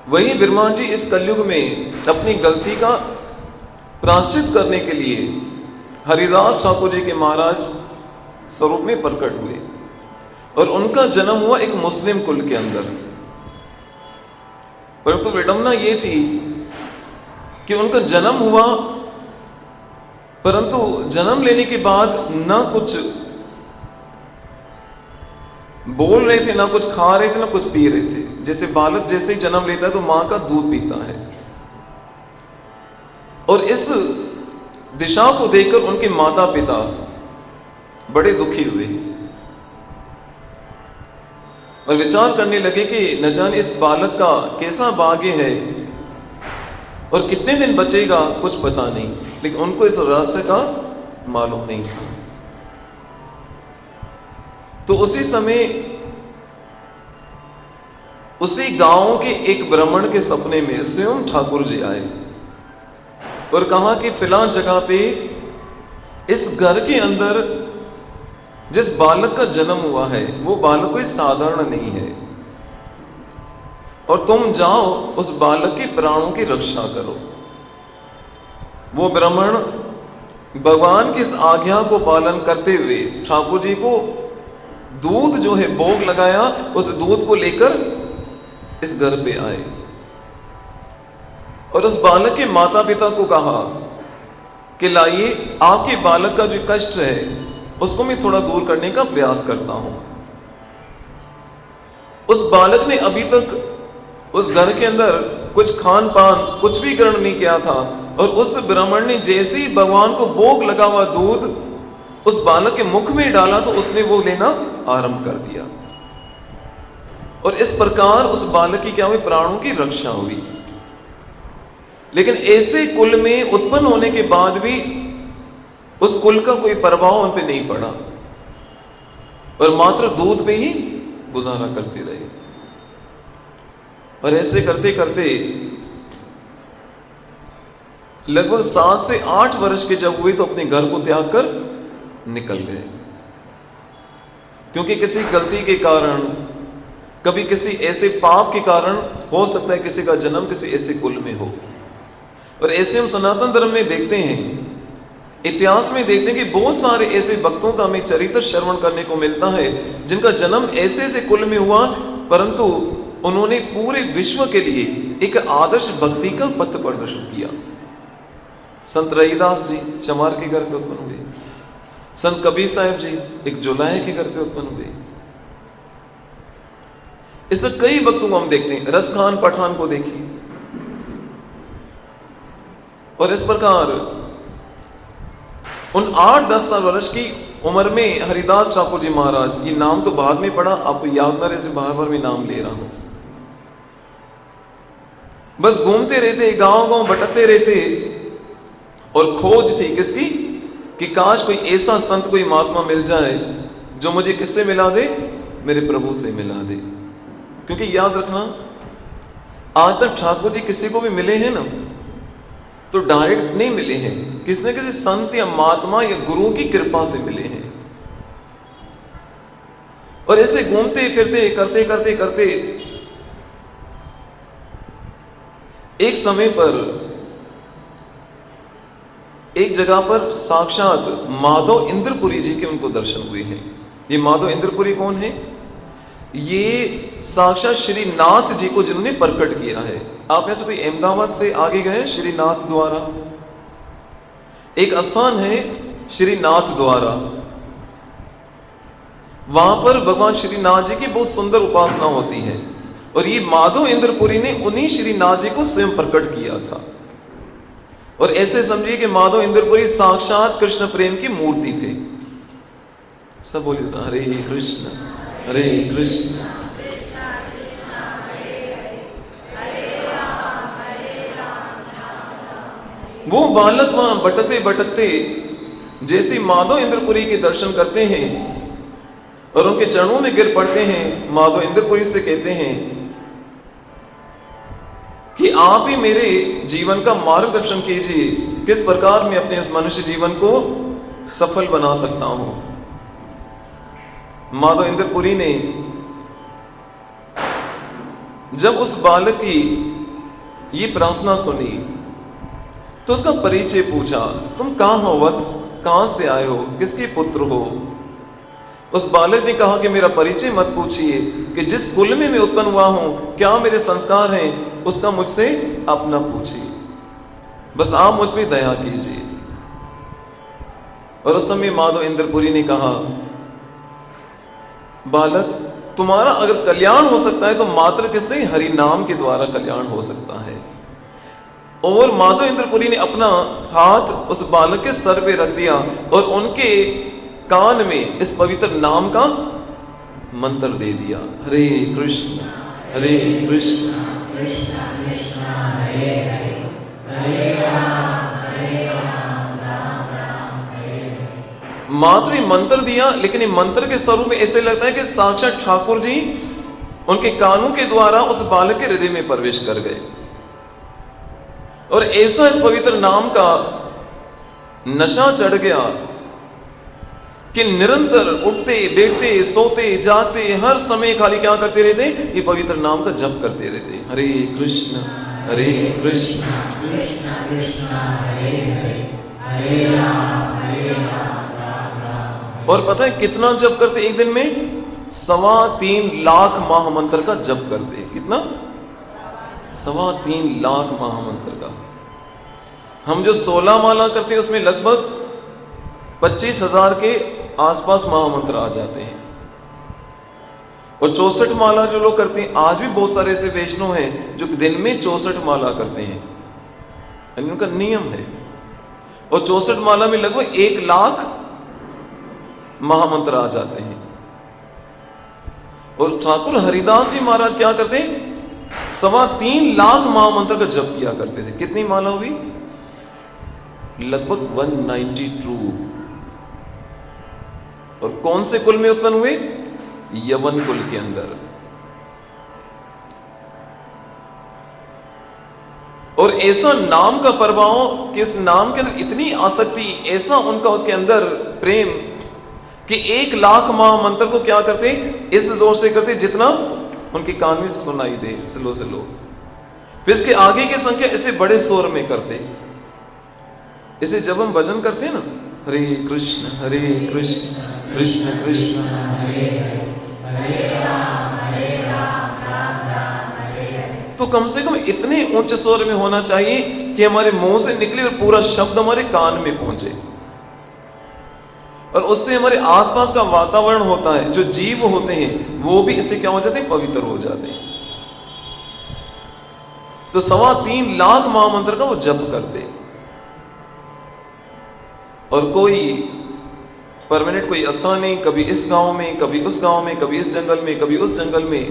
वही ब्रह्मा जी इस कलयुग में अपनी गलती का प्रायश्चित करने के लिए हरिदास ठाकुर जी के महाराज स्वरूप में प्रकट हुए और उनका जन्म हुआ एक मुस्लिम कुल के अंदर। परंतु विडंबना ये थी कि उनका जन्म हुआ, परंतु जन्म लेने के बाद ना कुछ बोल रहे थे, ना कुछ खा रहे थे, ना कुछ पी रहे थे। जैसे बालक जैसे ही जन्म लेता है तो मां का दूध पीता है। और इस दिशा को देखकर उनके माता पिता बड़े दुखी हुए और विचार करने लगे कि न जाने इस बालक का कैसा भाग्य है और कितने दिन बचेगा, कुछ पता नहीं। लेकिन उनको इस रहस्य का मालूम नहीं था। तो उसी समय उसी गांव के एक ब्राह्मण के सपने में स्वयं ठाकुर जी आए और कहा कि फिलहाल जगह पे इस घर के अंदर जिस बालक का जन्म हुआ है वो बालक कोई साधारण नहीं है और तुम जाओ उस बालक के प्राणों की रक्षा करो। वो ब्राह्मण भगवान की इस आज्ञा को पालन करते हुए ठाकुर जी को दूध जो है भोग लगाया, उस दूध को लेकर इस घर पे आए और उस बालक के माता पिता को कहा कि लाइए आपके बालक का जो कष्ट है उसको मैं थोड़ा दूर करने का प्रयास करता हूं। उस बालक ने अभी तक उस घर के अंदर कुछ खान पान कुछ भी ग्रहण नहीं किया था और उस ब्राह्मण ने जैसे ही भगवान को भोग लगा हुआ दूध उस बालक के मुख में डाला तो उसने वो लेना आरंभ कर दिया और इस प्रकार उस बालक की क्या हुई, प्राणों की रक्षा हुई। लेकिन ऐसे कुल में उत्पन्न होने के बाद भी उस कुल का कोई प्रभाव उन पे नहीं पड़ा और मात्र दूध पे ही गुजारा करते रहे। और ऐसे करते करते लगभग 7 से 8 वर्ष के जब हुए तो अपने घर को त्याग कर निकल गए, क्योंकि किसी गलती के कारण, कभी किसी ऐसे पाप के कारण हो सकता है किसी का जन्म किसी ऐसे कुल में हो। और ऐसे हम सनातन धर्म में देखते हैं, इतिहास में देखते हैं कि बहुत सारे ऐसे भक्तों का हमें चरित्र श्रवण करने को मिलता है जिनका जन्म ऐसे ऐसे कुल में हुआ, परंतु उन्होंने पूरे विश्व के लिए एक आदर्श भक्ति का पथ प्रदर्शित किया। संत रहीदास जी चमार के घर पे उत्पन्न हुए, संत कबीर साहब जी एक जोलाहे के घर पे उत्पन्न हुए। इससे कई भक्तों को हम देखते हैं, रस खान पठान को देखिए। और इस प्रकार उन 8-10 साल वर्ष की उम्र में हरिदास ठाकुर जी महाराज, ये नाम तो बाद में पड़ा, आपको याद ना रहे से बार बार मैं नाम ले रहा हूं, बस घूमते रहते, गांव गांव भटकते रहते और खोज थी किसकी कि काश कोई ऐसा संत कोई महात्मा मिल जाए जो मुझे किससे मिला दे, मेरे प्रभु से मिला दे। क्योंकि याद रखना, आज तक ठाकुर जी किसी को भी मिले हैं ना तो डायरेक्ट नहीं मिले हैं, किसी न किसी संत या महात्मा या गुरु की कृपा से मिले हैं। और ऐसे घूमते फिरते करते करते करते एक समय पर एक जगह पर साक्षात माधव इंद्रपुरी जी के उनको दर्शन हुए हैं। ये माधव इंद्रपुरी कौन है? ये साक्षात श्री नाथ जी को जिन्होंने प्रकट किया है। आप ऐसे कोई अहमदाबाद से आगे गए श्री नाथ द्वारा, एक स्थान है श्री नाथ द्वारा, वहां पर भगवान श्री नाथ जी की बहुत सुंदर उपासना होती है और ये माधव इंद्रपुरी ने उन्हीं श्री नाथ जी को स्वयं प्रकट किया था। और ऐसे समझिए कि माधव इंद्रपुरी साक्षात कृष्ण प्रेम की मूर्ति थे। सब बोलिए हरे कृष्ण हरे कृष्ण। वो बालक वहां भटकते भटकते जैसे माधव इंद्रपुरी के दर्शन करते हैं और उनके चरणों में गिर पड़ते हैं, माधव इंद्रपुरी से कहते हैं कि आप ही मेरे जीवन का मार्गदर्शन कीजिए, किस प्रकार मैं अपने उस मनुष्य जीवन को सफल बना सकता हूं। माधव इंद्रपुरी ने जब उस बालक की ये प्रार्थना सुनी तो उसका परिचय पूछा, तुम कहां हो वत्स, कहां से आए हो, किसके पुत्र हो। उस बालक ने कहा कि मेरा परिचय मत पूछिए, कि जिस कुल में मैं उत्पन्न हुआ हूं, क्या मेरे संस्कार हैं, उसका मुझसे अपना पूछिए, बस आप मुझ पे दया कीजिए। और उस समय माधव इंद्रपुरी ने कहा, बालक तुम्हारा अगर कल्याण हो सकता है तो मात्र किससे, हरि नाम के द्वारा कल्याण हो सकता है। और माधव इंद्रपुरी ने अपना हाथ उस बालक के सर पे रख दिया और उनके कान में इस पवित्र नाम का मंत्र दे दिया, हरे कृष्ण हरे कृष्ण कृष्ण कृष्ण हरे हरे, हरे राम राम राम हरे हरे। मात्र मंत्र दिया, लेकिन ये मंत्र के स्वरूप में ऐसे लगता है कि साक्षात ठाकुर जी उनके कानों के द्वारा उस बालक के हृदय में प्रवेश कर गए। और ऐसा इस पवित्र नाम का नशा चढ़ गया कि निरंतर उठते बैठते सोते जागते हर समय खाली क्या करते रहते, ये पवित्र नाम का जप करते रहते, हरे कृष्ण कृष्ण कृष्ण हरे हरे, हरे राम राम राम। और पता है कितना जप करते एक दिन में, 3.25 लाख महामंत्र का जप करते। कितना? 3.25 लाख महामंत्र का। हम जो 16 माला करते हैं उसमें लगभग 25,000 के आसपास महामंत्र आ जाते हैं। और 64 माला जो लोग करते हैं, आज भी बहुत सारे ऐसे वैष्णव हैं जो दिन में 64 माला करते हैं, उनका नियम है। और 64 माला में लगभग 1 लाख महामंत्र आ जाते हैं। और ठाकुर हरिदास जी महाराज क्या करते हैं, 3.25 लाख महामंत्र का जप किया करते थे। कितनी माला हुई? लगभग 192। और कौन से कुल में उत्पन्न हुए? यवन कुल के अंदर। और ऐसा नाम का प्रभाव कि इस नाम के अंदर इतनी आसक्ति, ऐसा उनका उसके अंदर प्रेम कि 1 लाख महामंत्र को क्या करते, इस जोर से करते जितना उनके कान में सुनाई दे, स्लो स्लो। फिर इसके आगे की संख्या इसे बड़े शोर में करते। इसे जब हम भजन करते हैं ना, हरे कृष्ण कृष्ण कृष्ण हरे हरे, हरे राम राम हरे हरे। तो कम से कम इतने ऊंचे स्वर में होना चाहिए कि हमारे मुंह से निकले और पूरा शब्द हमारे कान में पहुंचे। और उससे हमारे आसपास का वातावरण होता है, जो जीव होते हैं वो भी इससे क्या हो जाते हैं, पवित्र हो जाते हैं। तो 3.25 लाख महामंत्र का वो जप करते। और कोई परमानेंट कोई स्थान नहीं, कभी इस गांव में, कभी उस गांव में, कभी इस जंगल में, कभी उस जंगल में।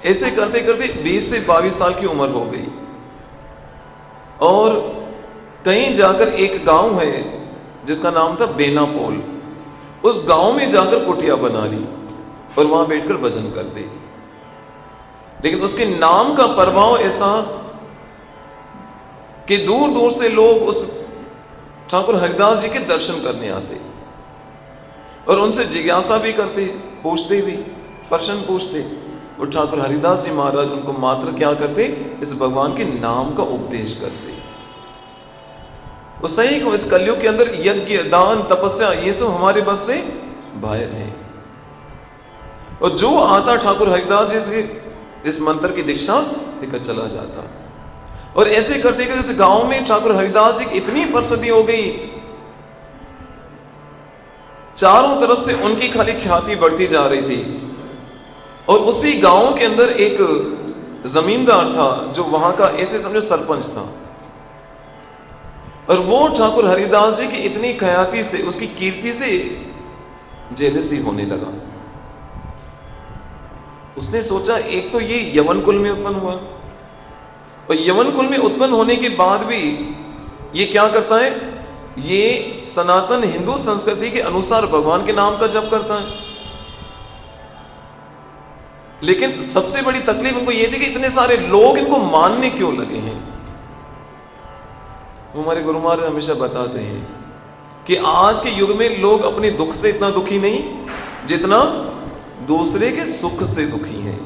ऐसे करते करते 20 से 22 साल की उम्र हो गई। और कहीं जाकर एक गांव है जिसका नाम था बेनापोल, उस गांव में जाकर कुटिया बना ली और वहां बैठकर भजन करते। लेकिन उसके नाम का प्रभाव ऐसा कि दूर दूर से लोग उस ठाकुर हरिदास जी के दर्शन करने आते और उनसे जिज्ञासा भी करते, पूछते भी, प्रश्न पूछते। और ठाकुर हरिदास जी महाराज उनको मात्र क्या करते, इस भगवान के नाम का उपदेश करते। वो सही को इस कलयुग के अंदर यज्ञ दान तपस्या ये सब हमारे बस से बाहर है। और जो आता ठाकुर हरिदास जी से इस मंत्र की दीक्षा लेकर चला जाता। और ऐसे करते करते इस गांव में ठाकुर हरिदास जी की इतनी प्रसिद्धि हो गई, चारों तरफ से उनकी खाली ख्याति बढ़ती जा रही थी। और उसी गांव के अंदर एक जमींदार था जो वहां का ऐसे समझो सरपंच था। और वो ठाकुर हरिदास जी की इतनी ख्याति से, उसकी कीर्ति से जेलसी होने लगा। उसने सोचा एक तो ये यवन कुल में उत्पन्न हुआ, और यवन कुल में उत्पन्न होने के बाद भी ये क्या करता है, ये सनातन हिंदू संस्कृति के अनुसार भगवान के नाम का जप करता है। लेकिन सबसे बड़ी तकलीफ उनको ये थी कि इतने सारे लोग इनको मानने क्यों लगे हैं। हमारे गुरु महाराज हमेशा बताते हैं कि आज के युग में लोग अपने दुख से इतना दुखी नहीं जितना दूसरे के सुख से दुखी हैं।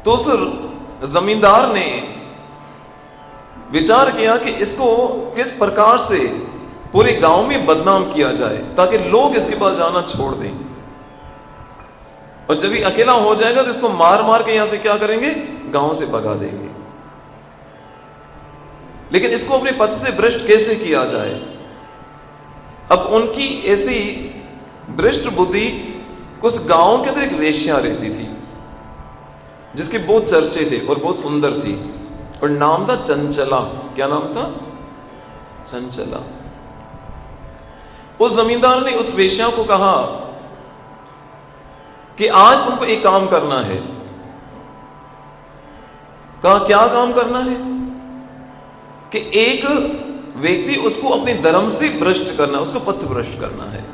तो उस जमींदार ने विचार किया कि इसको किस प्रकार से पूरे गांव में बदनाम किया जाए ताकि लोग इसके पास जाना छोड़ दें, और जब ये अकेला हो जाएगा तो इसको मार मार के यहां से क्या करेंगे, गांव से भगा देंगे। लेकिन इसको अपने पद से भ्रष्ट कैसे किया जाए। अब उनकी ऐसी भ्रष्ट बुद्धि, उस गांव के अंदर एक वेश्या रहती थी जिसके बहुत चर्चे थे और बहुत सुंदर थी, और नाम था चंचला। क्या नाम था? चंचला। उस जमींदार ने उस वेश्या को कहा कि आज तुमको एक काम करना है। कहा क्या काम करना है? कि एक व्यक्ति उसको अपने धर्म से भ्रष्ट करना, उसको पथ भ्रष्ट करना है।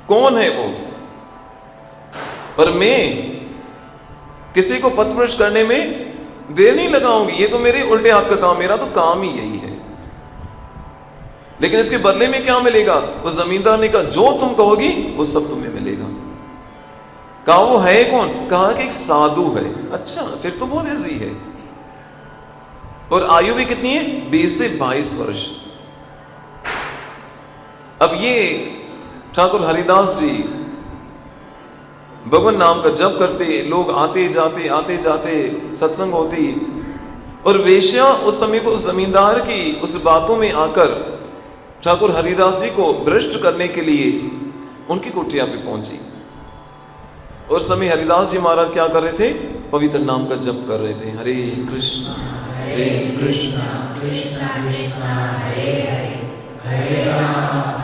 कौन है वो? पर मैं किसी को पथ भ्रष्ट करने में देर नहीं लगाऊंगी, ये तो मेरे उल्टे हाथ का काम, मेरा तो काम ही यही है। लेकिन इसके बदले में क्या मिलेगा? उस जमींदार ने कहा जो तुम कहोगी वो सब तुम्हें मिलेगा। कहा वो है कौन? कहा कि एक साधु है। अच्छा, फिर तो बहुत ईजी है। और आयु भी कितनी है? 20 से 22 वर्ष। अब ये ठाकुर हरिदास जी भगवान नाम का जप करते, लोग आते जाते सत्संग होती, और वेश्या उस समय को उस जमींदार की उस बातों में आकर ठाकुर हरिदास जी को भ्रष्ट करने के लिए उनकी कुटिया पे पहुंची। और समय हरिदास जी महाराज क्या कर रहे थे? पवित्र नाम का जप कर रहे थे। हरे कृष्णा कृष्णा कृष्णा हरे हरे, हरे राम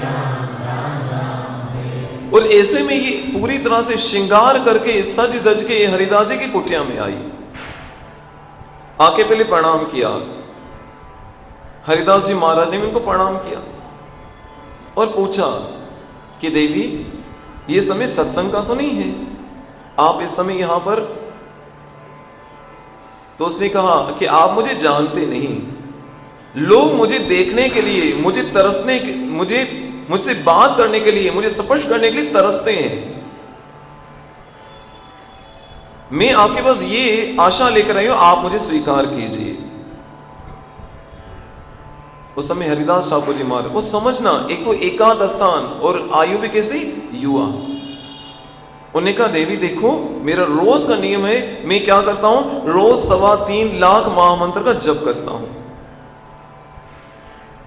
राम राम हरे। और ऐसे में ये पूरी तरह से श्रृंगार करके सज धज के हरिदास जी की कुटिया में आई। आके पहले प्रणाम किया। हरिदास जी महाराज ने भी उनको प्रणाम किया और पूछा कि देवी, ये समय सत्संग का तो नहीं है, आप इस समय यहां पर? तो उसने कहा कि आप मुझे जानते नहीं, लोग मुझे देखने के लिए, मुझे तरसने के, मुझसे बात करने के लिए, मुझे स्पर्श करने के लिए तरसते हैं। मैं आपके पास ये आशा लेकर आई हूं, आप मुझे स्वीकार कीजिए। उस समय हरिदास ठाकुर जी महाराज, वो समझना, एक तो एकांत स्थान और आयु भी कैसी, युवा। उन्होंने कहा देवी देखो, मेरा रोज का नियम है, मैं क्या करता हूं, रोज 3.25 लाख महामंत्र का जप करता हूं,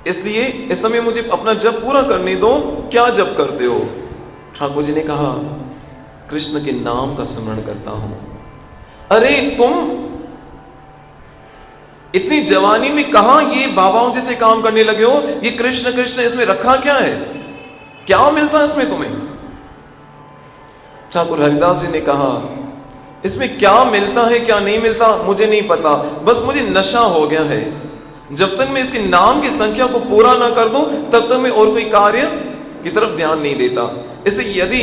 इसलिए इस समय मुझे अपना जप पूरा करने दो। क्या जप करते हो? ठाकुर जी ने कहा कृष्ण के नाम का स्मरण करता हूं। अरे तुम इतनी जवानी में कहां ये बाबाओं जैसे काम करने लगे हो? ये कृष्ण कृष्ण इसमें रखा क्या है? क्या मिलता है इसमें तुम्हें? ठाकुर हरिदास जी ने कहा इसमें क्या मिलता है क्या नहीं मिलता मुझे नहीं पता, बस मुझे नशा हो गया है। जब तक मैं इसके नाम की संख्या को पूरा ना कर दूं तब तक मैं और कोई कार्य की तरफ ध्यान नहीं देता। इसे यदि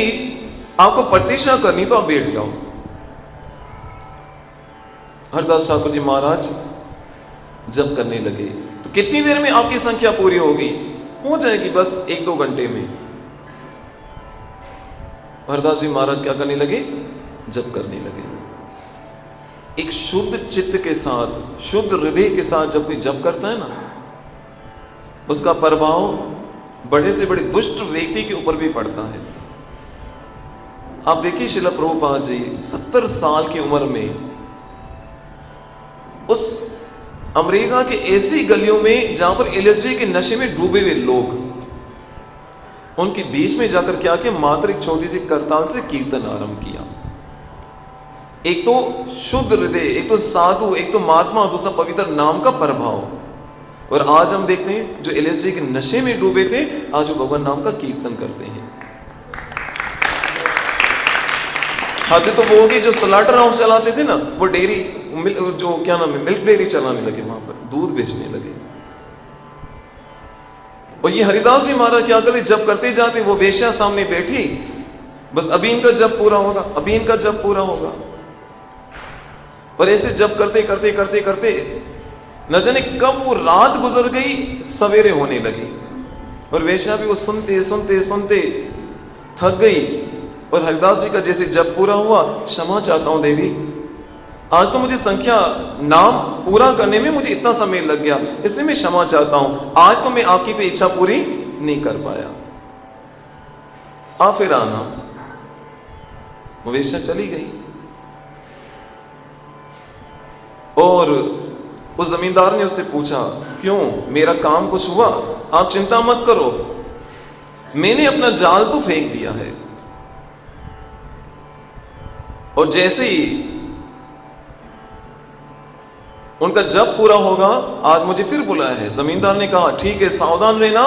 आपको प्रतीक्षा करनी तो आप बैठ जाओ। हरिदास ठाकुर जी महाराज जब करने लगे तो कितनी देर में आपकी संख्या पूरी होगी? हो जाएगी बस 1-2 घंटे में। हरिदास जी महाराज क्या करने लगे? जप करने लगे। एक शुद्ध चित्त के साथ, शुद्ध हृदय के साथ जब कोई जप करता है ना, उसका प्रभाव बड़े से बड़े दुष्ट व्यक्ति के ऊपर भी पड़ता है। आप देखिए श्रील प्रभुपाद जी 70 साल की उम्र में उस अमेरिका के ऐसी गलियों में जहां पर एलएसडी के नशे में डूबे हुए लोग, उनके बीच में जाकर क्या किया, मात्र एक छोटी सी करताल से कीर्तन आरंभ किया। एक तो शुद्ध हृदय, एक तो साधु, एक तो महात्मा, दूसरा पवित्र नाम का प्रभाव। और आज हम देखते हैं जो एलएसडी के नशे में डूबे थे, आज वो भगवान नाम का कीर्तन करते हैं। हाथी तो वो होगी जो स्लाटर हाउस चलाते थे ना, वो डेयरी, जो क्या नाम है, मिल्क डेयरी चलाने लगे, वहां पर दूध बेचने लगे। और ये हरिदास जी महाराज क्या करते, जब करते जाते, वो वेश्या सामने बैठी बस अभी इनका जप पूरा होगा, अभी इनका जप पूरा होगा। और ऐसे जप करते करते करते करते न जाने कब वो रात गुजर गई, सवेरे होने लगी। और वेश्या भी वो सुनते सुनते सुनते थक गई। और हरिदास जी का जैसे जप पूरा हुआ, क्षमा चाहता हूं देवी, आज तो मुझे संख्या नाम पूरा करने में मुझे इतना समय लग गया, इससे मैं क्षमा चाहता हूं, आज तो मैं आपकी कोई इच्छा पूरी नहीं कर पाया, आप फिर आना। वो वेश्या चली गई। और उस जमींदार ने उससे पूछा, क्यों, मेरा काम कुछ हुआ? आप चिंता मत करो, मैंने अपना जाल तो फेंक दिया है। और जैसे ही उनका जब पूरा होगा, आज मुझे फिर बुलाया है। जमींदार ने कहा, ठीक है, सावधान रहना,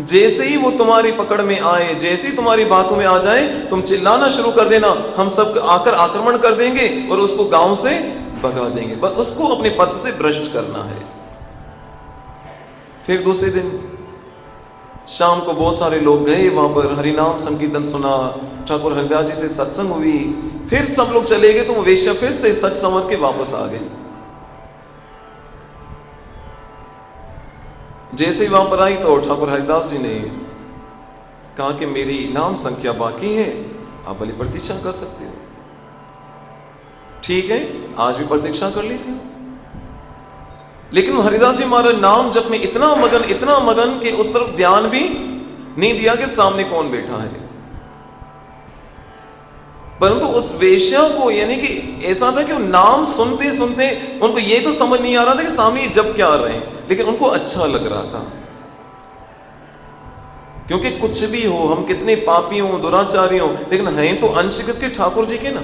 जैसे ही वो तुम्हारी पकड़ में आए, जैसे ही तुम्हारी बातों में आ जाए, तुम चिल्लाना शुरू कर देना, हम सब आकर आक्रमण कर देंगे और उसको गांव से भगा देंगे। बस उसको अपने पद से भ्रष्ट करना है। फिर दूसरे दिन शाम को बहुत सारे लोग गए वहां पर, हरिनाम संकीर्तन सुना, ठाकुर हरिदास जी से सत्संग हुई। फिर सब लोग चले गए तो वो वेश्या फिर से सच संवर के वापस आ गई। जैसे ही वहां पर आई तो ठाकुर हरिदास जी ने कहा कि मेरी नाम संख्या बाकी है, आप भली प्रतीक्षा कर सकते हो। ठीक है, आज भी प्रतीक्षा कर लेती हूं। लेकिन हरिदास जी महाराज नाम जप में इतना मगन कि उस तरफ ध्यान भी नहीं दिया कि सामने कौन बैठा है। परंतु उस वेश्या को, यानी कि ऐसा था कि वो नाम सुनते सुनते उनको ये तो समझ नहीं आ रहा था कि सामने ये जप क्या आ रहे हैं, लेकिन उनको अच्छा लग रहा था। क्योंकि कुछ भी हो, हम कितने पापी हों, दुराचारी हों, लेकिन हैं तो अंश किसके, ठाकुर जी के ना।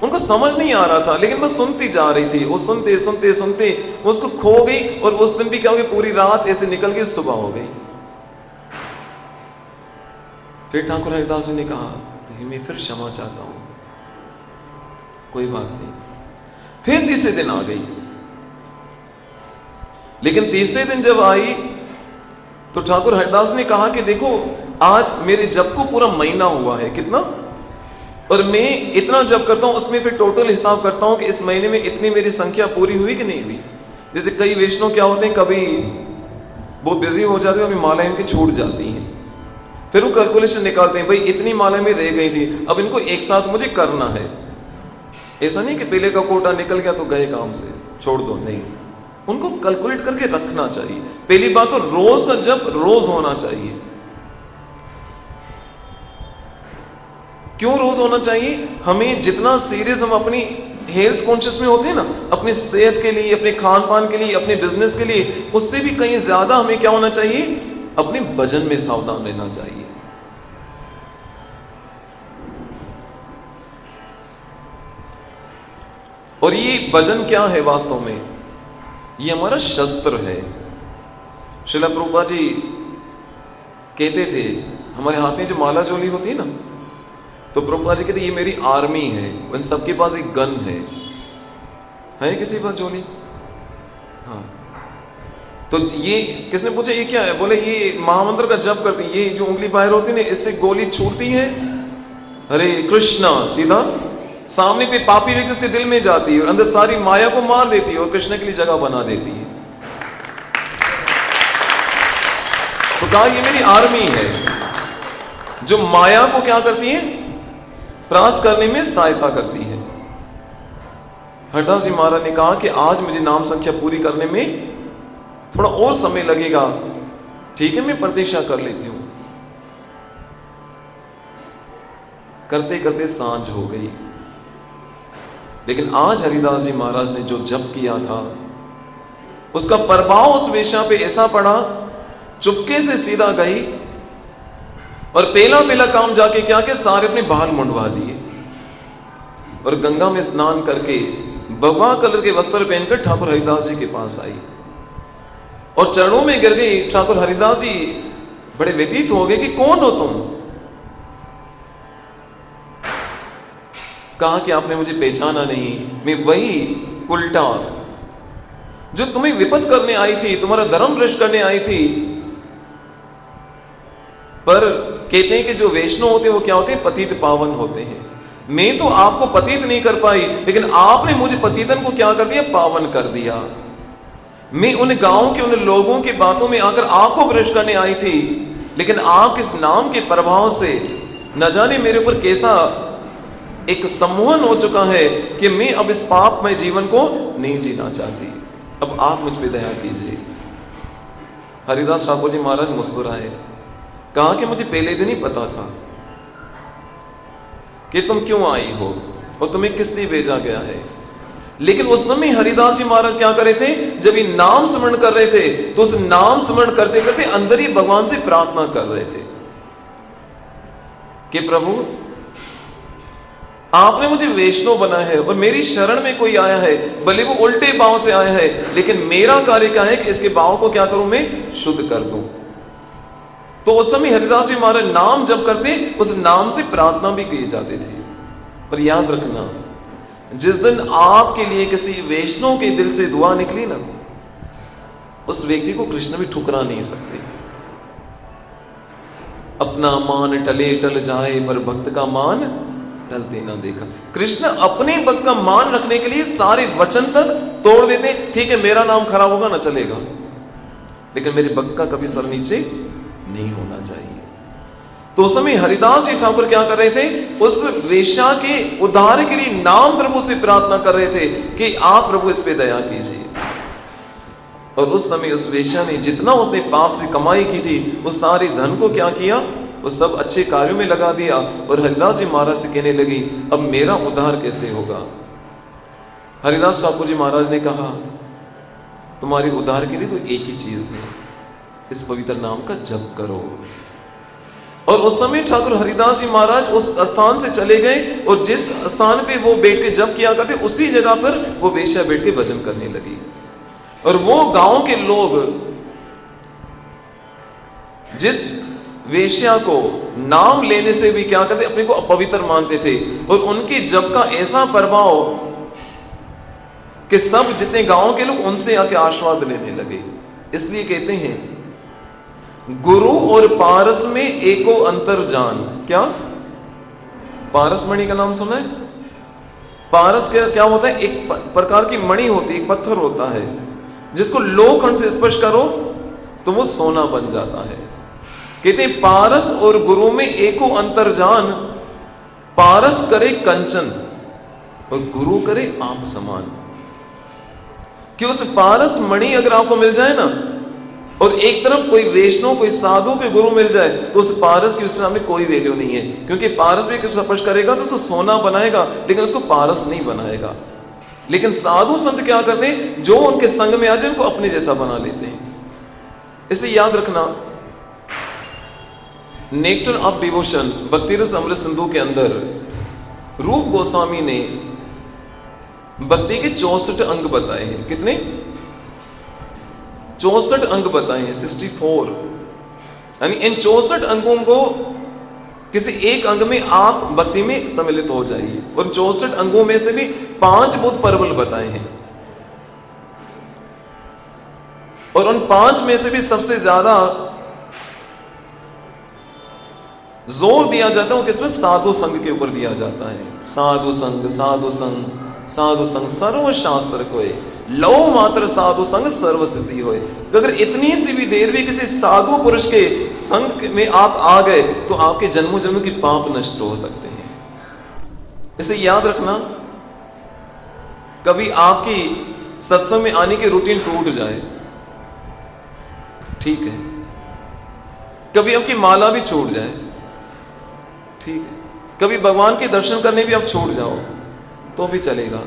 उनको समझ नहीं आ रहा था, लेकिन बस सुनती जा रही थी। वो सुनते सुनते सुनते उसको खो गई। और उस दिन भी क्या हो गया, पूरी रात ऐसे निकल गई, सुबह हो गई। फिर ठाकुर हरिदास जी ने कहा, मैं फिर क्षमा चाहता हूं, कोई बात नहीं। फिर तीसरे दिन आ गई। लेकिन तीसरे दिन जब आई तो ठाकुर हरिदास ने कहा कि देखो, आज मेरे जप को पूरा महीना हुआ है, कितना, और मैं इतना जप करता हूं, उसमें फिर टोटल हिसाब करता हूं कि इस महीने में इतनी मेरी संख्या पूरी हुई कि नहीं हुई। जैसे कई वैष्णव क्या होते हैं, कभी बहुत बिजी हो जाते हैं, अभी मालाएं इनकी छूट जाती हैं, फिर वो कैलकुलेशन निकालते हैं, भाई इतनी माला में रह गई थी, अब इनको एक साथ मुझे करना है। ऐसा नहीं कि पहले का कोटा निकल गया तो गए काम से, छोड़ दो, नहीं, उनको कैलकुलेट करके रखना चाहिए। पहली बात तो रोज का जप रोज होना चाहिए। क्यों रोज होना चाहिए? हमें जितना सीरियस हम अपनी हेल्थ कॉन्शियस में होते हैं ना, अपनी सेहत के लिए, अपने खान पान के लिए, अपने बिजनेस के लिए, उससे भी कहीं ज्यादा हमें क्या होना चाहिए, अपने भजन में सावधान रहना चाहिए। और ये भजन क्या है वास्तव में? ये हमारा शस्त्र है। श्रील प्रभुपाद जी कहते थे, हमारे हाथ में जो माला जोली होती है ना, तो प्रभुपाद जी कहते ये मेरी आर्मी है, उन सबके पास एक गन है किसी पास जोली? हाँ। तो ये किसने पूछा ये क्या है? बोले ये महामंत्र का जप करती है, ये जो उंगली बाहर होती है ना, इससे गोली छूटती है, हरे कृष्णा, सीधा सामने पे पापी व्यक्ति उसके दिल में जाती है और अंदर सारी माया को मार देती है और कृष्ण के लिए जगह बना देती है। तो कहा ये मेरी आर्मी है जो माया को क्या करती है, परास्त करने में सहायता करती है। हरदास जी महाराज ने कहा कि आज मुझे नाम संख्या पूरी करने में थोड़ा और समय लगेगा, ठीक है, मैं प्रतीक्षा कर लेती हूं। करते करते सांझ हो गई। लेकिन आज हरिदास जी महाराज ने जो जप किया था, उसका प्रभाव उस वेश्या पे ऐसा पड़ा, चुपके से सीधा गई और पहला काम जाके क्या कि सारे अपने बाल मुंडवा दिए और गंगा में स्नान करके भगवा कलर के वस्त्र पहनकर ठाकुर हरिदास जी के पास आई और चरणों में गिर गई। ठाकुर हरिदास जी बड़े व्यतीत हो गए कि कौन हो तुम? कहा कि आपने मुझे पहचाना नहीं, मैं वही उल्टा जो तुम्हें विपद करने आई थी, तुम्हारा धर्म भ्रष्ट करने आई थी। पर कहते हैं कि जो वैष्णव होते हैं वो क्या होते हैं, पतित पावन होते हैं। मैं तो आपको पतित नहीं कर पाई, लेकिन आपने मुझे पतितन को क्या कर दिया, पावन कर दिया। मैं उन गांव के उन लोगों की बातों में आकर आपको ब्रश करने आई थी, लेकिन आप इस नाम के प्रभाव से न जाने मेरे ऊपर कैसा एक सम्मोहन हो चुका है कि मैं अब इस पापमय जीवन को नहीं जीना चाहती। अब आप मुझ पर दया कीजिए। हरिदास ठाकुर जी महाराज मुस्कुराए, कहा कि मुझे पहले दिन ही पता था कि तुम क्यों आई हो और तुम्हें किस लिए भेजा गया है। लेकिन उस समय हरिदास जी महाराज क्या कर रहे थे, जब ये नाम स्मरण कर रहे थे तो उस नाम स्मरण करते करते अंदर ही भगवान से प्रार्थना कर रहे थे कि प्रभु आपने मुझे वैष्णव बनाया है और मेरी शरण में कोई आया है, भले वो उल्टे भाव से आया है, लेकिन मेरा कार्य क्या है कि इसके भाव को क्या करूं, मैं शुद्ध कर दूं। तो उस समय हरिदास जी महाराज नाम जब करते उस नाम से प्रार्थना भी की जाती थी। पर याद रखना, जिस दिन आपके लिए किसी वैष्णव के दिल से दुआ निकली ना, उस व्यक्ति को कृष्ण भी ठुकरा नहीं सकते। अपना मान टले टल जाए पर भक्त का मान टलते ना देखा। कृष्ण अपने भक्त का मान रखने के लिए सारे वचन तक तोड़ देते। ठीक है, मेरा नाम खराब होगा ना, चलेगा, लेकिन मेरे भक्त का कभी सर नीचे नहीं होना चाहिए। तो उस समय हरिदास जी ठाकुर क्या कर रहे थे, उस वेश्या के उद्धार के लिए नाम प्रभु से प्रार्थना कर रहे थे कि आप प्रभु इस पे दया कीजिए। और उस समय उस वेश्या ने जितना उसने पाप से कमाई की थी, उस सारे धन को क्या किया, वो सब अच्छे कार्यों में लगा दिया। और हरिदास जी महाराज से कहने लगी, अब मेरा उद्धार कैसे होगा। हरिदास ठाकुर जी महाराज ने कहा, तुम्हारे उद्धार के लिए तो एक ही चीज है, इस पवित्र नाम का जप करो। और उस समय ठाकुर हरिदास जी महाराज उस स्थान से चले गए और जिस स्थान पे वो बैठ के जप किया करते, उसी जगह पर वो वेश्या बैठ के भजन करने लगी। और वो गांव के लोग जिस वेश्या को नाम लेने से भी क्या करते, अपने को अपवित्र मानते थे। और उनके जप का ऐसा प्रभाव कि सब जितने गांव के लोग उनसे आके आशीर्वाद लेने लगे। इसलिए कहते हैं, गुरु और पारस में एको अंतर जान। क्या पारस मणि का नाम सुना है? पारस क्या होता है, एक प्रकार की मणि होती है, एक पत्थर होता है जिसको लोखंड से स्पर्श करो तो वो सोना बन जाता है। कहते हैं पारस और गुरु में एको अंतर जान, पारस करे कंचन और गुरु करे आप समान। कि उस पारस मणि अगर आपको मिल जाए ना, और एक तरफ कोई वैष्णव कोई साधु के गुरु मिल जाए, तो उस पारस की उसके सामने कोई वैल्यू नहीं है। क्योंकि पारस भी कुछ स्पर्श करेगा तो सोना बनाएगा, लेकिन उसको पारस नहीं बनाएगा। लेकिन साधु संत क्या करते हैं, जो उनके संग में आ जाए उनको अपने जैसा बना लेते हैं। इसे याद रखना, नेक्टर ऑफ डिवोशन भक्तिरस अमृत सिंधु के अंदर रूप गोस्वामी ने भक्ति के 64 अंग बताए हैं। कितने? 64 अंग बताए हैं, 64। यानी इन 64 अंगों को किसी एक अंग में आप भक्ति में सम्मिलित हो जाइए। और 64 अंगों में से भी 5 बहुत प्रबल बताए हैं, और उन 5 में से भी सबसे ज्यादा जोर दिया जाता है वो किसमें? साधु संघ के ऊपर दिया जाता है। साधु संघ साधु संघ साधु संघ सर्व शास्त्र कोय, लो मात्र साधु संग सर्व सिद्धि होए। अगर इतनी सी भी देर भी किसी साधु पुरुष के संग में आप आ गए तो आपके जन्मों जन्मों की पाप नष्ट हो सकते हैं। इसे याद रखना, कभी आपकी सत्संग में आने की रूटीन टूट जाए, ठीक है, कभी आपकी माला भी छूट जाए, ठीक है, कभी भगवान के दर्शन करने भी आप छूट जाओ तो भी चलेगा,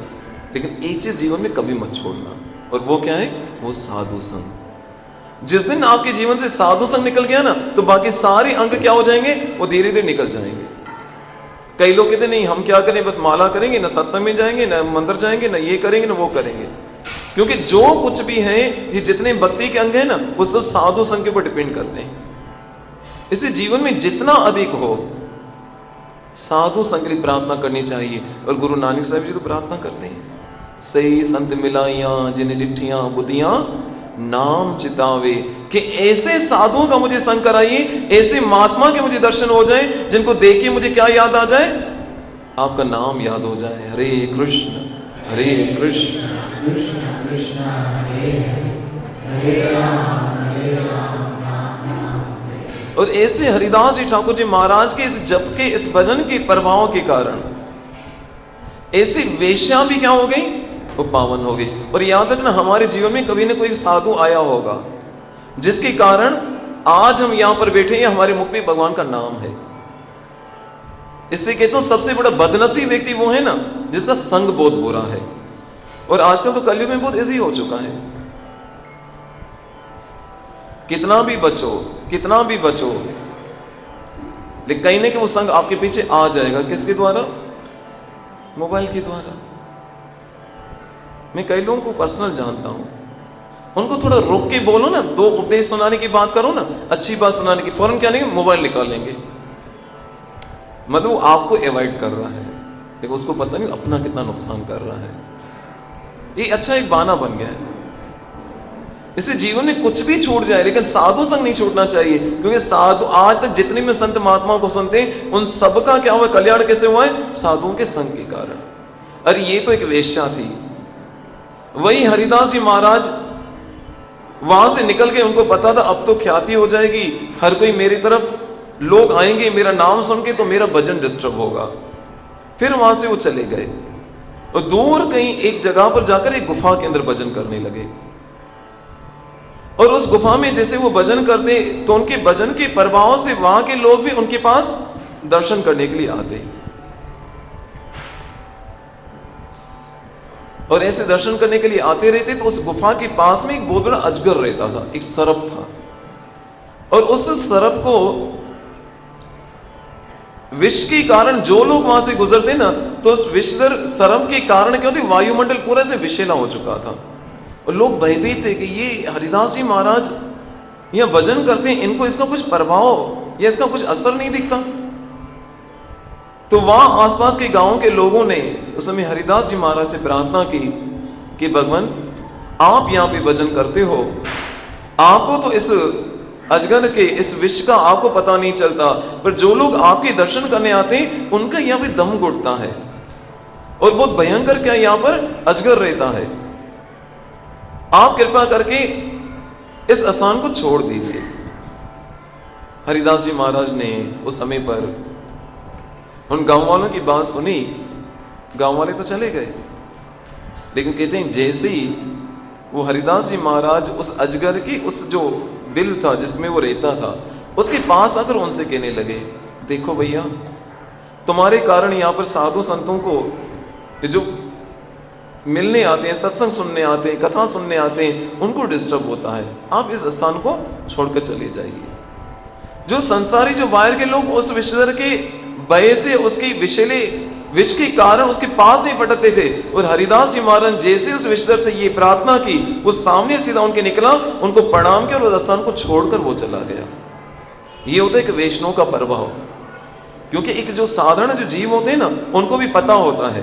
लेकिन एक चीज जीवन में कभी मत छोड़ना, और वो क्या है? वो साधु संग। जिस दिन आपके जीवन से साधु संग निकल गया ना, तो बाकी सारे अंग क्या हो जाएंगे? वो धीरे धीरे निकल जाएंगे। कई लोग कहते नहीं हम क्या करें, बस माला करेंगे ना, सत्संग में जाएंगे ना, मंदिर जाएंगे ना, ये करेंगे ना वो करेंगे। क्योंकि जो कुछ भी है, ये जितने भक्ति के अंग है ना, वो सब साधु संग के ऊपर डिपेंड करते हैं। इसे जीवन में जितना अधिक हो साधु संग की प्रार्थना करनी चाहिए। और गुरु नानक साहब जी तो प्रार्थना करते हैं, सही संत मिलाइया जिन डिठियां बुद्धियां नाम चितावे, कि ऐसे साधुओं का मुझे संग कराइए, ऐसे महात्मा के मुझे दर्शन हो जाए जिनको देख के मुझे क्या याद आ जाए? आपका नाम याद हो जाए। हरे कृष्ण हरे कृष्ण कृष्ण कृष्ण हरे हरे राम राम राम। और ऐसे हरिदास जी ठाकुर जी महाराज के इस जप के, इस भजन के प्रभाव के कारण ऐसी वेश्या भी क्या हो गई? वो पावन हो गई। और याद रखना, हमारे जीवन में कभी ना कोई साधु आया होगा जिसके कारण आज हम यहां पर बैठे हैं, हमारे मुख में भगवान का नाम है। इससे कहता हूं सबसे बड़ा बदनसीब व्यक्ति वो है ना जिसका संग बहुत बुरा है। और आजकल तो कलयुग में बहुत ऐसे हो चुका है, कितना भी बचो कितना भी बचो, लेकिन कहीं ना कहीं वो संग आपके पीछे आ जाएगा। किसके द्वारा? मोबाइल के द्वारा। मैं कई लोगों को पर्सनल जानता हूं, उनको थोड़ा रोक के बोलो ना, दो उपदेश सुनाने की बात करो ना, अच्छी बात सुनाने की, फौरन क्या नहीं मोबाइल निकाल लेंगे। मतलब वो आपको अवॉइड कर रहा है, लेकिन उसको पता नहीं अपना कितना नुकसान कर रहा है। ये अच्छा एक बहाना बन गया है। इससे जीवन में कुछ भी छूट जाए, लेकिन साधु संग नहीं छूटना चाहिए। क्योंकि साधु, आज तक जितने में संत महात्माओं को सुनते हैं, उन सबका क्या हुआ? कल्याण कैसे हुआ है? साधुओं के संग के कारण। अरे ये तो एक वेश्या थी, वही हरिदास जी महाराज वहां से निकल के, उनको पता था अब तो ख्याति हो जाएगी, हर कोई मेरी तरफ, लोग आएंगे मेरा नाम सुन के तो मेरा भजन डिस्टर्ब होगा। फिर वहां से वो चले गए और दूर कहीं एक जगह पर जाकर एक गुफा के अंदर भजन करने लगे। और उस गुफा में जैसे वो भजन करते तो उनके भजन के प्रभाव से वहां के लोग भी उनके पास दर्शन करने के लिए आते। और ऐसे दर्शन करने के लिए आते रहते। तो उस गुफा के पास में एक बहुत बड़ा अजगर रहता था, एक सर्प था। और उस सर्प को विष के कारण जो लोग वहां से गुजरते ना, तो उस विषधर सर्प के कारण क्या होती, वायुमंडल पूरा से विषैला हो चुका था। और लोग भयभीत थे कि ये हरिदास जी महाराज यह भजन करते हैं, इनको इसका कुछ प्रभाव या इसका कुछ असर नहीं दिखता। तो वहां आसपास के गांवों के लोगों ने उस समय हरिदास जी महाराज से प्रार्थना की कि भगवान आप यहां पे भजन करते हो, आपको तो इस अजगर के, इस विष का आपको पता नहीं चलता, पर जो लोग आपके दर्शन करने आते हैं उनका यहाँ पे दम घुटता है। और बहुत भयंकर क्या यहां पर अजगर रहता है। आप कृपा करके इस स्थान को छोड़ दीजिए। हरिदास जी महाराज ने उस समय पर उन गांव वालों की बात सुनी। गांव वाले तो चले गए, लेकिन कहते हैं जैसे ही वो हरिदास जी महाराज उस अजगर की, उस जो बिल था जिसमें वो रहता था, उसके पास आकर उनसे कहने लगे, देखो भैया तुम्हारे कारण यहाँ पर साधु संतों को जो मिलने आते हैं, सत्संग सुनने आते हैं, कथा सुनने आते हैं, उनको डिस्टर्ब होता है। आप इस स्थान को छोड़कर चले जाइए। जो संसारी, जो बाहर के लोग उस विषधर के भय से, उसकी विषैले विष के कारण उसके पास नहीं फटकते थे। और हरिदास जी महाराज जैसे उस विषधर से ये प्रार्थना की, वो सामने सीधा उनके निकला, उनको प्रणाम किया और उस स्थान को छोड़कर वो चला गया। ये होता है कि वैष्णव का प्रभाव। क्योंकि एक जो साधारण जो जीव होते हैं ना, उनको भी पता होता है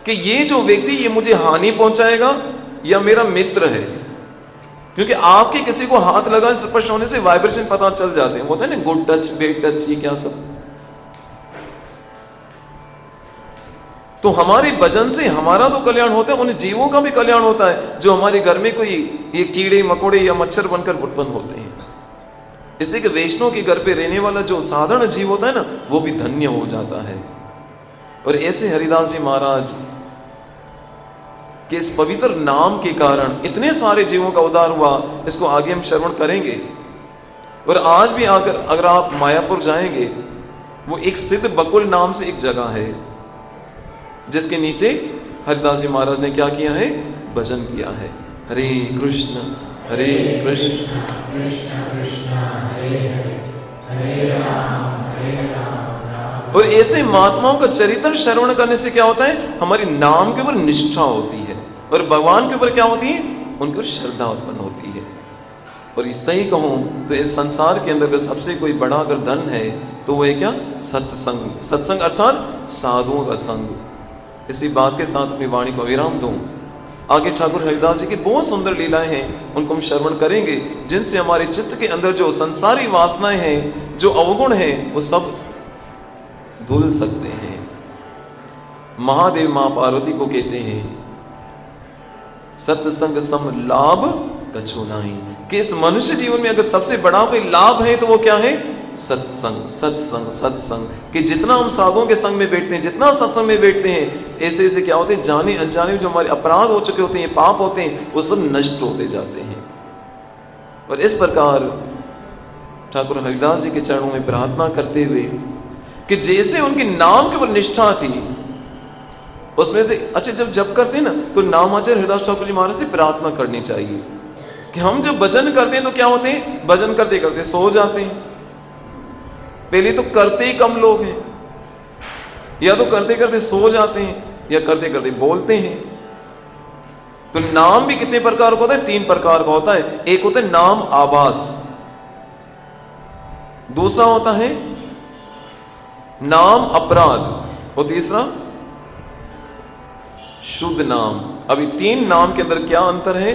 कि ये जो व्यक्ति ये मुझे हानि पहुंचाएगा या मेरा मित्र है। क्योंकि आपके किसी को हाथ लगा, स्पर्श होने से वाइब्रेशन पता चल जाते हैं, होता है ना, गुड टच, बैड टच, ये क्या सब। तो हमारे भजन से हमारा तो कल्याण होता है, उन जीवों का भी कल्याण होता है जो हमारे घर में कोई ये कीड़े मकोड़े या मच्छर बनकर उत्पन्न होते हैं। इससे कि वैष्णव के घर पे रहने वाला जो साधारण जीव होता है ना, वो भी धन्य हो जाता है। और ऐसे हरिदास जी महाराज के इस पवित्र नाम के कारण इतने सारे जीवों का उद्धार हुआ। इसको आगे हम श्रवण करेंगे। और आज भी अगर आप मायापुर जाएंगे, वो एक सिद्ध बकुल नाम से एक जगह है जिसके नीचे हरिदास जी महाराज ने क्या किया है, भजन किया है। हरे कृष्ण कृष्ण कृष्ण कृष्ण हरे हरे, हरे राम राम। और ऐसे महात्माओं का चरित्र श्रवण करने से क्या होता है, हमारी नाम के ऊपर निष्ठा होती है और भगवान के ऊपर क्या होती है, उनके ऊपर श्रद्धा उत्पन्न होती है। और ये सही कहूं तो इस संसार के अंदर सबसे कोई बड़ा अगर धन है तो वो है क्या, सत्संग। सत्संग अर्थात साधुओं का संग। इसी बात के साथ अपनी वाणी को विराम दूं। आगे ठाकुर हरिदास जी की बहुत सुंदर लीलाएं हैं, उनको हम श्रवण करेंगे, जिनसे हमारे चित्त के अंदर जो संसारी वासनाएं हैं, जो अवगुण हैं, वो सब धुल सकते हैं। महादेव मां पार्वती को कहते हैं सत्संग सम लाभ कछु नहीं, कि इस मनुष्य जीवन में अगर सबसे बड़ा कोई लाभ है तो वो क्या है? सत्संग, सत्संग, सत्संग। कि जितना हम साधुओं के संग में बैठते हैं, जितना सत्संग में बैठते हैं, ऐसे ऐसे क्या होते हैं, जाने अनजाने जो हमारे अपराध हो चुके होते हैं, पाप होते हैं, वो सब नष्ट होते जाते हैं। और इस प्रकार ठाकुर हरिदास जी के चरणों में प्रार्थना करते हुए कि जैसे उनके नाम के ऊपर निष्ठा थी, उसमें से अच्छा जब जप करते हैं ना, तो नामाचार्य हरिदास ठाकुर जी महाराज से प्रार्थना करनी चाहिए कि हम जब भजन करते हैं तो क्या होते हैं, भजन करते करते सो जाते हैं। पहले तो करते ही कम लोग हैं, या तो करते करते सो जाते हैं, या करते करते बोलते हैं। तो नाम भी कितने प्रकार का होता है? 3 प्रकार का होता है। एक होता है नाम आभास, दूसरा होता है नाम अपराध, और तीसरा शुद्ध नाम। अभी 3 नाम के अंदर क्या अंतर है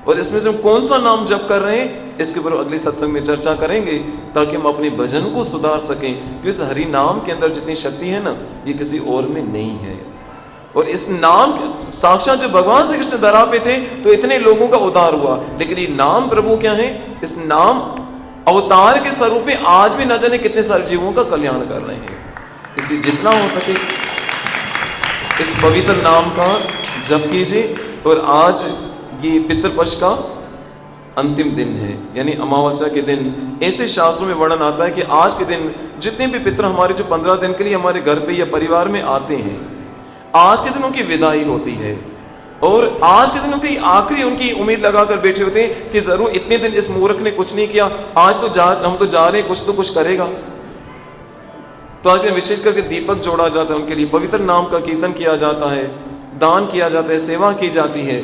और इसमें से हम कौन सा नाम जप कर रहे हैं, इसके ऊपर अगले सत्संग में चर्चा करेंगे, ताकि हम अपने भजन को सुधार सकें। क्योंकि इस हरि नाम के अंदर जितनी शक्ति है ना, ये किसी और में नहीं है। और इस नाम साक्षात जो भगवान श्री कृष्ण धरा पे थे तो इतने लोगों का उद्धार हुआ, लेकिन ये नाम प्रभु क्या है, इस नाम अवतार के स्वरूप में आज भी न जाने कितने सारे जीवों का कल्याण कर रहे हैं। इसलिए जितना हो सके इस पवित्र नाम का जप कीजिए। और आज ये पितृपक्ष का अंतिम दिन है, यानी अमावस्या के दिन। ऐसे शास्त्रों में वर्णन आता है कि आज के दिन जितने भी पितृ हमारे जो 15 दिन के लिए हमारे घर पे या परिवार में आते हैं, आज के दिन उनकी विदाई होती है। और आज के दिन उनकी आखिरी उनकी उम्मीद लगाकर बैठे होते हैं कि जरूर इतने दिन इस मूर्ख ने कुछ नहीं किया, आज तो हम तो जा रहे हैं, कुछ तो कुछ करेगा। तो आज विशेष करके दीपक जोड़ा जाता है उनके लिए, पवित्र नाम का कीर्तन किया जाता है, दान किया जाता है, सेवा की जाती है।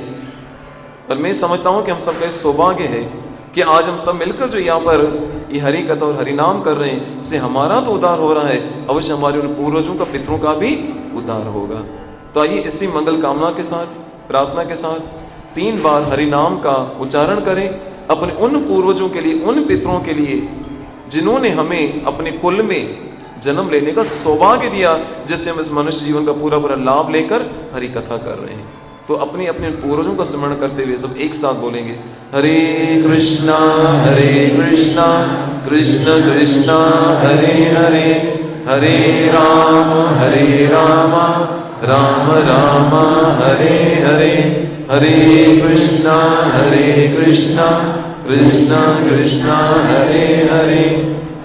और मैं समझता हूं कि हम सबका सौभाग्य है कि आज हम सब मिलकर जो यहाँ पर ये हरि कथा और हरि नाम कर रहे हैं, इससे हमारा तो उद्धार हो रहा है, अवश्य हमारे उन पूर्वजों का, पितरों का भी उद्धार होगा। तो आइए इसी मंगल कामना के साथ, प्रार्थना के साथ 3 बार हरि नाम का उच्चारण करें, अपने उन पूर्वजों के लिए, उन पितरों के लिए जिन्होंने हमें अपने कुल में जन्म लेने का सौभाग्य दिया, जिससे हम इस मनुष्य जीवन का पूरा पूरा लाभ लेकर हरि कथा कर रहे हैं। तो अपने अपने पूर्वजों का स्मरण करते हुए सब एक साथ बोलेंगे, हरे कृष्णा कृष्ण कृष्ण हरे हरे, हरे राम राम राम हरे हरे, हरे कृष्णा कृष्ण कृष्ण हरे हरे,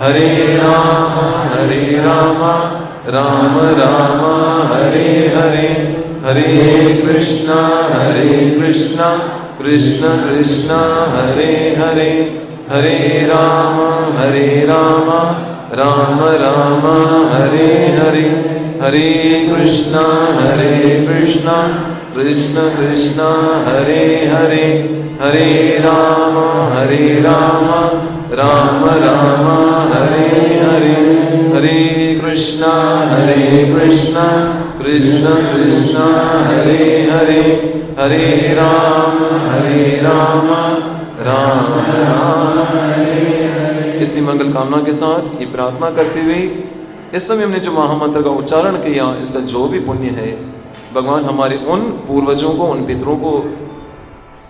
हरे राम राम राम हरे हरे, हरे कृष्णा कृष्ण कृष्ण हरे हरे, हरे राम राम राम हरे हरे, हरे कृष्णा कृष्ण कृष्ण हरे हरे, हरे राम राम राम हरे हरे, हरे कृष्णा कृष्ण कृष्ण हरे हरे, हरे राम राम राम हरे हरे। इसी मंगल कामना के साथ ये प्रार्थना करते हुए इस समय हमने जो महामंत्र का उच्चारण किया, इसका जो भी पुण्य है भगवान हमारे उन पूर्वजों को, उन पितरों को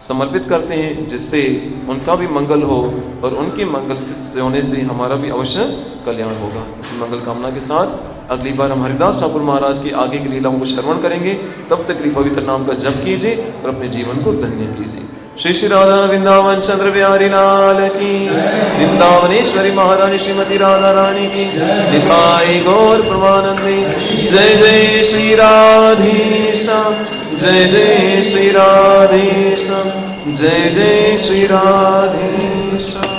समर्पित करते हैं, जिससे उनका भी मंगल हो और उनके मंगल से होने से हमारा भी अवश्य कल्याण होगा। इसी मंगल कामना के साथ अगली बार हम हरिदास ठाकुर महाराज की आगे की लीलाओं को श्रवण करेंगे। तब तक पवित्र नाम का जप कीजिए और अपने जीवन को धन्य कीजिए। श्री श्री राधा वृंदावन चंद्र बिहारी लाल की, वृंदावनेश्वरी महारानी श्रीमती राधा रानी की, निताई गौर प्रमानंदे। जय जय श्री राधेश्याम, जय जय श्री राधेश्याम, जय जय श्री राधेश्याम।